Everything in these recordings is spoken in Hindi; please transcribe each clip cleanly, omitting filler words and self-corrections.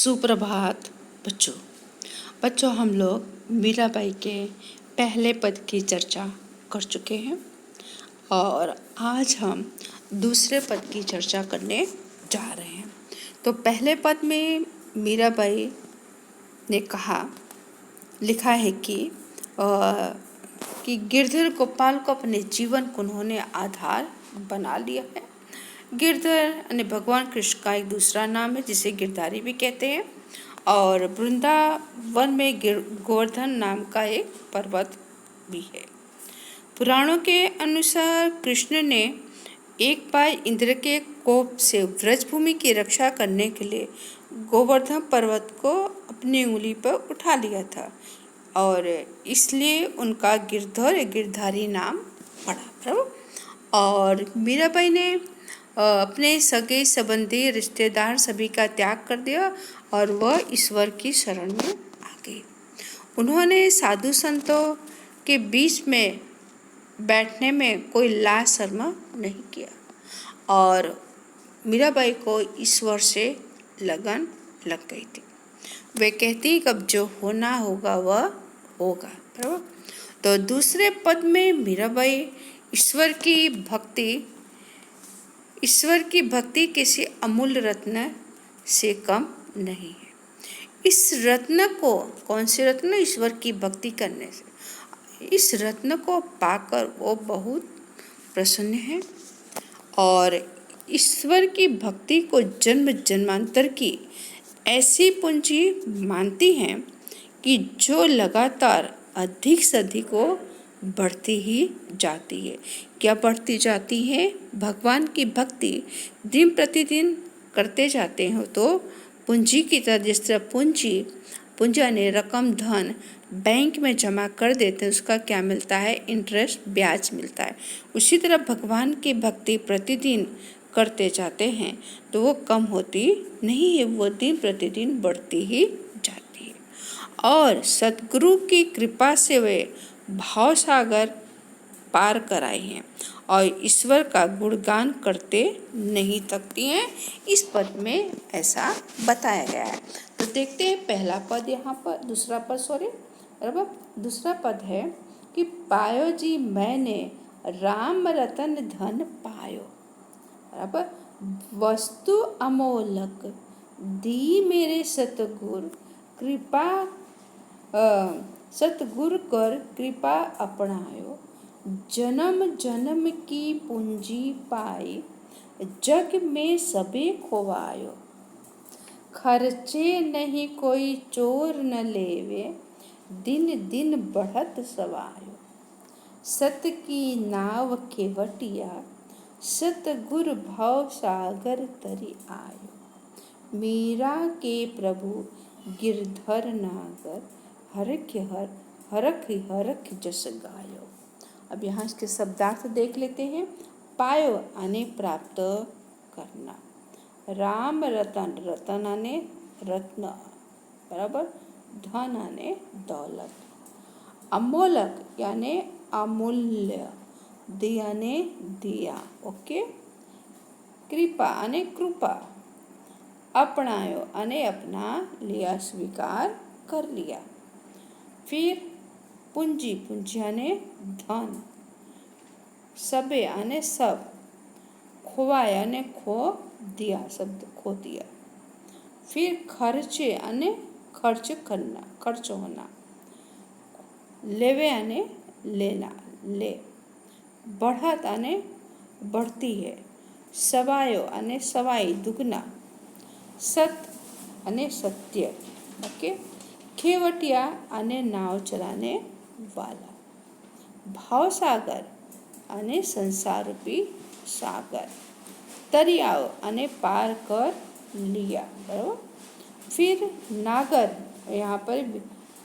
सुप्रभात बच्चों। हम लोग मीराबाई के पहले पद की चर्चा कर चुके हैं और आज हम दूसरे पद की चर्चा करने जा रहे हैं। तो पहले पद में मीराबाई ने लिखा है कि गिरधर गोपाल को अपने जीवन को उन्होंने आधार बना लिया है। गिरधर यानी भगवान कृष्ण का एक दूसरा नाम है जिसे गिरधारी भी कहते हैं और वृंदावन में गोवर्धन नाम का एक पर्वत भी है। पुराणों के अनुसार कृष्ण ने एक बार इंद्र के कोप से व्रजभूमि की रक्षा करने के लिए गोवर्धन पर्वत को अपनी उंगली पर उठा लिया था और इसलिए उनका गिरधारी नाम पड़ा। और मीराबाई ने अपने सगे संबंधी रिश्तेदार सभी का त्याग कर दिया और वह ईश्वर की शरण में आ गई। उन्होंने साधु संतों के बीच में बैठने में कोई लाज शर्मा नहीं किया और मीराबाई को ईश्वर से लगन लग गई थी। वे कहती कब जो होना होगा वह होगा। तो दूसरे पद में मीराबाई ईश्वर की भक्ति किसी अमूल्य रत्न से कम नहीं है। इस रत्न को, कौन से रत्न? ईश्वर की भक्ति करने से। इस रत्न को पाकर वो बहुत प्रसन्न है और ईश्वर की भक्ति को जन्म जन्मांतर की ऐसी पूंजी मानती हैं कि जो लगातार अधिक से अधिक वो बढ़ती ही जाती है। क्या बढ़ती जाती है? भगवान की भक्ति दिन प्रतिदिन करते जाते हो तो पूंजी की तरह, जिस तरह पूंजी यानी रकम, धन बैंक में जमा कर देते हैं, उसका क्या मिलता है? इंटरेस्ट, ब्याज मिलता है। उसी तरह भगवान की भक्ति प्रतिदिन करते जाते हैं तो वो कम होती नहीं है, वो दिन प्रतिदिन बढ़ती ही जाती है। और सद्गुरु की कृपा से वे भावसागर पार कराए हैं और ईश्वर का गुणगान करते नहीं थकती हैं। इस पद में ऐसा बताया गया है। तो देखते हैं पहला पद यहाँ पर, दूसरा पद है कि पायो जी मैंने राम रतन धन पायो। बराबर, वस्तु अमोलक दी मेरे सतगुर कृपा, सतगुर कर कृपा अपनायो, जन्म जन्म की पूंजी पाई, जग में सबे खोवायो, खर्चे नहीं कोई चोर न लेवे, दिन दिन बढ़त सवायो, सत की नाव केवटिया, सतगुर भव सागर तरी आयो, मीरा के प्रभु गिरधर नागर, हरख जस गायो। अब यहाँ इसके शब्दार्थ देख लेते हैं। पायो आने प्राप्त करना, राम रतन, रतन आने रत्न, बराबर, धन आने दौलत, अमोलक यानी अमूल्य, दिया ने दिया, ओके, कृपा आने कृपा, अपनायो आने अपना लिया, स्वीकार कर लिया। फिर पूंजी आने धन, सबे आने सब, खोवाया ने खो दिया, शब्द खो दिया। फिर खर्चे आने खर्च करना, खर्च होना, लेवे आने लेना, ले, बढ़त आने बढ़ती है, सवायो आने सवाई, दुगना, सत आने सत्य, ओके, खेवटिया आने नाव चलाने वाला, भावसागर आने संसार रूपी सागर, तरियाओ आने पार कर लिया, बराबर। फिर नागर, यहाँ पर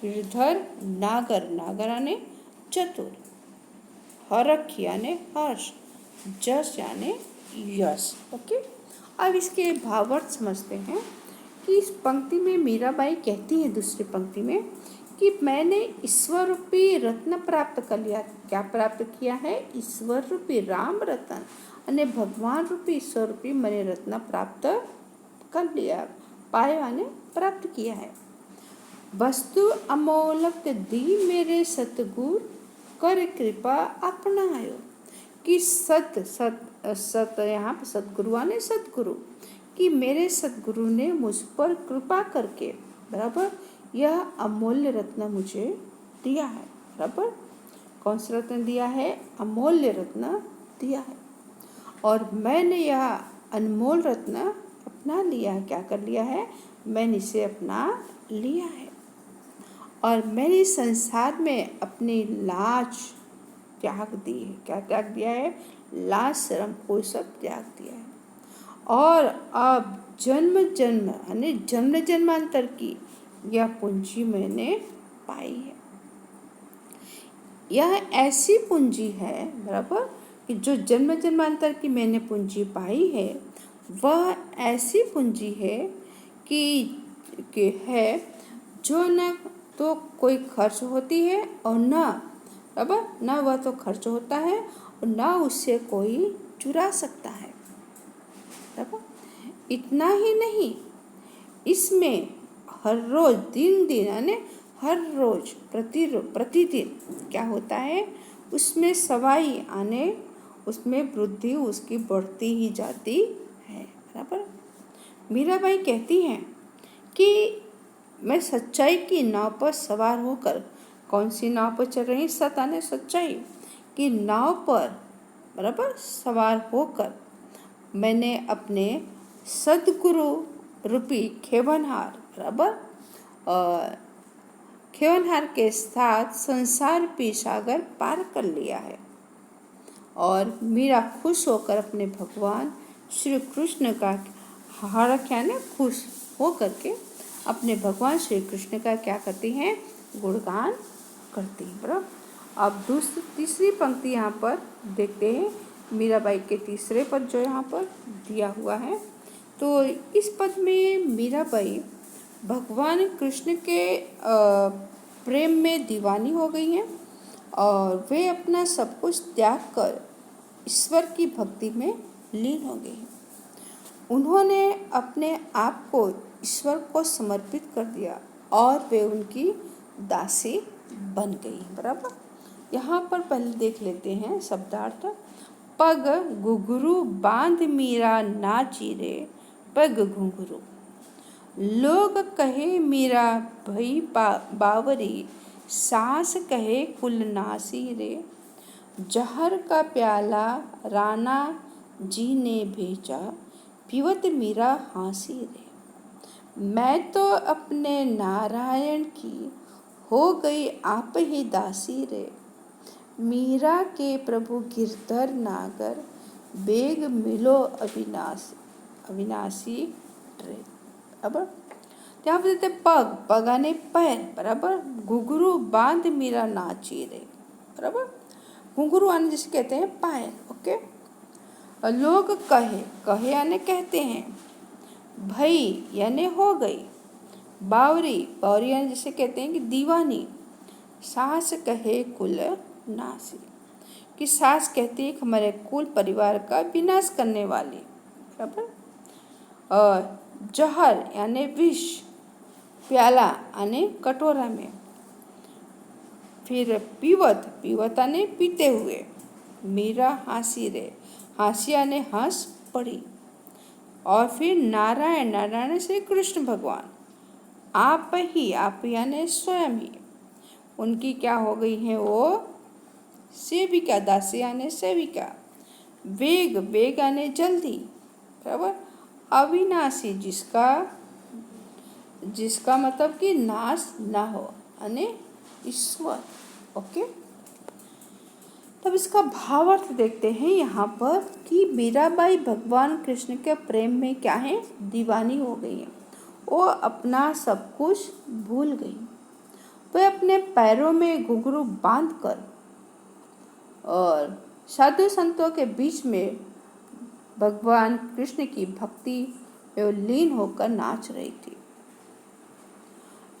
गिरधर नागर आने चतुर, हरख यानी हर्ष, जस यानी यश, ओके। अब इसके भावार्थ समझते हैं कि इस पंक्ति में मीराबाई कहती है, दूसरी पंक्ति में, कि मैंने ईश्वर रूपी रत्न प्राप्त कर लिया। क्या प्राप्त किया है? ईश्वर रूपी राम रतन, अने भगवान रूपी ईश्वर रूपी मैंने रत्न प्राप्त कर लिया, पाया यानी प्राप्त किया है। वस्तु अमोलक दी मेरे सतगुरु, कर कृपा अपनायो। कि सत यहाँ पर सतगुरु ने सतगुरु कि मेरे सतगुरु ने मुझ पर कृपा करके बराबर यह अमूल्य रत्न मुझे दिया है। बराबर कौन सा रत्न दिया है? अमूल्य रत्न दिया है। और मैंने यह अनमोल रत्न अपना लिया है। क्या कर लिया है? मैंने इसे अपना लिया है। और मैंने संसार में अपनी लाज त्याग दी है। क्या त्याग दिया है? लाज शर्म को सब त्याग दिया है। और अब जन्म जन्म यानी जन्म जन्मांतर की यह पूंजी मैंने पाई है। यह ऐसी पूंजी है बराबर कि जो जन्म जन्मांतर की मैंने पूंजी पाई है वह ऐसी पूंजी है कि है जो न तो कोई खर्च होती है और न बराबर न वह तो खर्च होता है और न उससे कोई चुरा सकता है। बराबर इतना ही नहीं, इसमें हर रोज दिन दिन यानी हर रोज प्रतिदिन क्या होता है? उसमें सवाई आने उसमें वृद्धि उसकी बढ़ती ही जाती है। बराबर मीराबाई कहती हैं कि मैं सच्चाई की नाव पर सवार होकर, कौन सी नाव पर चल रही? सत यानी सच्चाई की नाव पर बराबर सवार होकर मैंने अपने सदगुरु रूपी खेवनहार बराबर खेवनहार के साथ संसार पे सागर पार कर लिया है। और मीरा खुश होकर अपने भगवान श्री कृष्ण का हारक यानी खुश हो करके अपने भगवान श्री कृष्ण का क्या करती हैं? गुणगान करती हैं। बराबर अब तीसरी पंक्ति यहाँ पर देखते हैं मीराबाई के तीसरे पद जो यहाँ पर दिया हुआ है। तो इस पद में मीराबाई भगवान कृष्ण के प्रेम में दीवानी हो गई हैं और वे अपना सब कुछ त्याग कर ईश्वर की भक्ति में लीन हो गई। उन्होंने अपने आप को ईश्वर को समर्पित कर दिया और वे उनकी दासी बन गई। बराबर यहाँ पर पहले देख लेते हैं शब्दार्थ। पग घुंघरू बांध मीरा नाची रे, पग घुंघरू। लोग कहे मीरा भई बावरी, सास कहे कुल नासी रे। जहर का प्याला राणा जी ने भेजा, पीवत मीरा हाँसी रे। मैं तो अपने नारायण की हो गई आप ही दासी रे। मीरा के प्रभु गिरधर नागर, बेग मिलो अविनाशी रे। बराबर यहाँ पर देते पग, पग आने पैर बराबर। घुंघरू बांध मीरा नाची रे। बराबर घुंघरू आने जिसे कहते हैं पैर। ओके लोग कहे, कहे यानी कहते हैं। भई यानी हो गई। बावरी, बावरी यानी जिसे कहते हैं कि दीवानी। सास कहे कुल नासी कि सास कहती है कि हमारे कुल परिवार का विनाश करने वाली। बराबर और जहर यानी विष, प्याला यानी कटोरा में। फिर पीवत, पीवत यानी पीते हुए। मीरा हाँसी रे, हाँसी यानी हंस पड़ी। और फिर नारायण, नारायण से कृष्ण भगवान। आप ही, आप यानी स्वयं ही उनकी क्या हो गई है? वो सेविका, दासी यानी सेविका। वेग, वेग यानी जल्दी। बराबर अविनाशी जिसका मतलब कि नाश ना हो यानी ईश्वर। ओके तब इसका भावार्थ देखते हैं यहाँ पर कि मीराबाई भगवान कृष्ण के प्रेम में क्या है? दीवानी हो गई है। वो अपना सब कुछ भूल गई। वे अपने पैरों में घुंघरू बांधकर और साधु संतों के बीच में भगवान कृष्ण की भक्ति में लीन होकर नाच रही थी।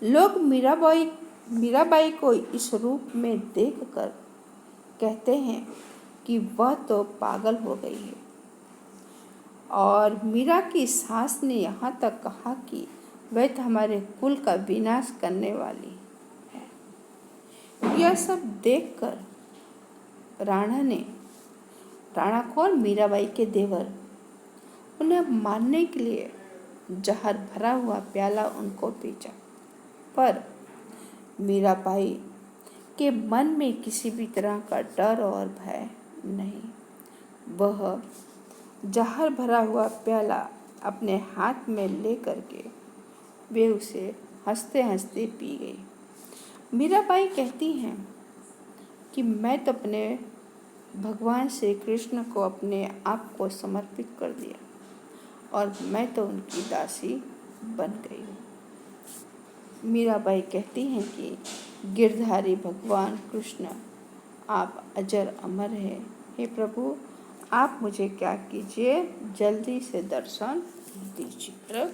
लोग मीराबाई को इस रूप में देखकर कहते हैं कि वह तो पागल हो गई है। और मीरा की सास ने यहाँ तक कहा कि वह तो हमारे कुल का विनाश करने वाली है। यह सब देखकर राणा कौन, मीराबाई के देवर, उन्हें मारने के लिए जहर भरा हुआ प्याला उनको पीछा। पर मीराबाई के मन में किसी भी तरह का डर और भय नहीं। वह जहर भरा हुआ प्याला अपने हाथ में ले करके वे उसे हंसते हंसते पी गई। मीराबाई कहती हैं कि मैं तो अपने भगवान श्री कृष्ण को अपने आप को समर्पित कर दिया और मैं तो उनकी दासी बन गई हूँ। मीराबाई कहती हैं कि गिरधारी भगवान कृष्ण, आप अजर अमर हैं। हे प्रभु, आप मुझे क्या कीजिए, जल्दी से दर्शन दीजिए।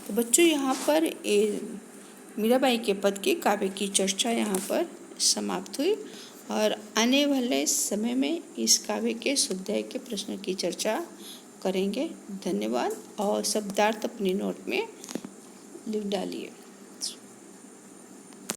तो बच्चों, यहाँ पर मीराबाई के पद के काव्य की चर्चा यहाँ पर समाप्त हुई और आने वाले समय में इस काव्य के स्वाध्याय के प्रश्न की चर्चा करेंगे। धन्यवाद। और शब्दार्थ अपनी नोट में लिख डालिए।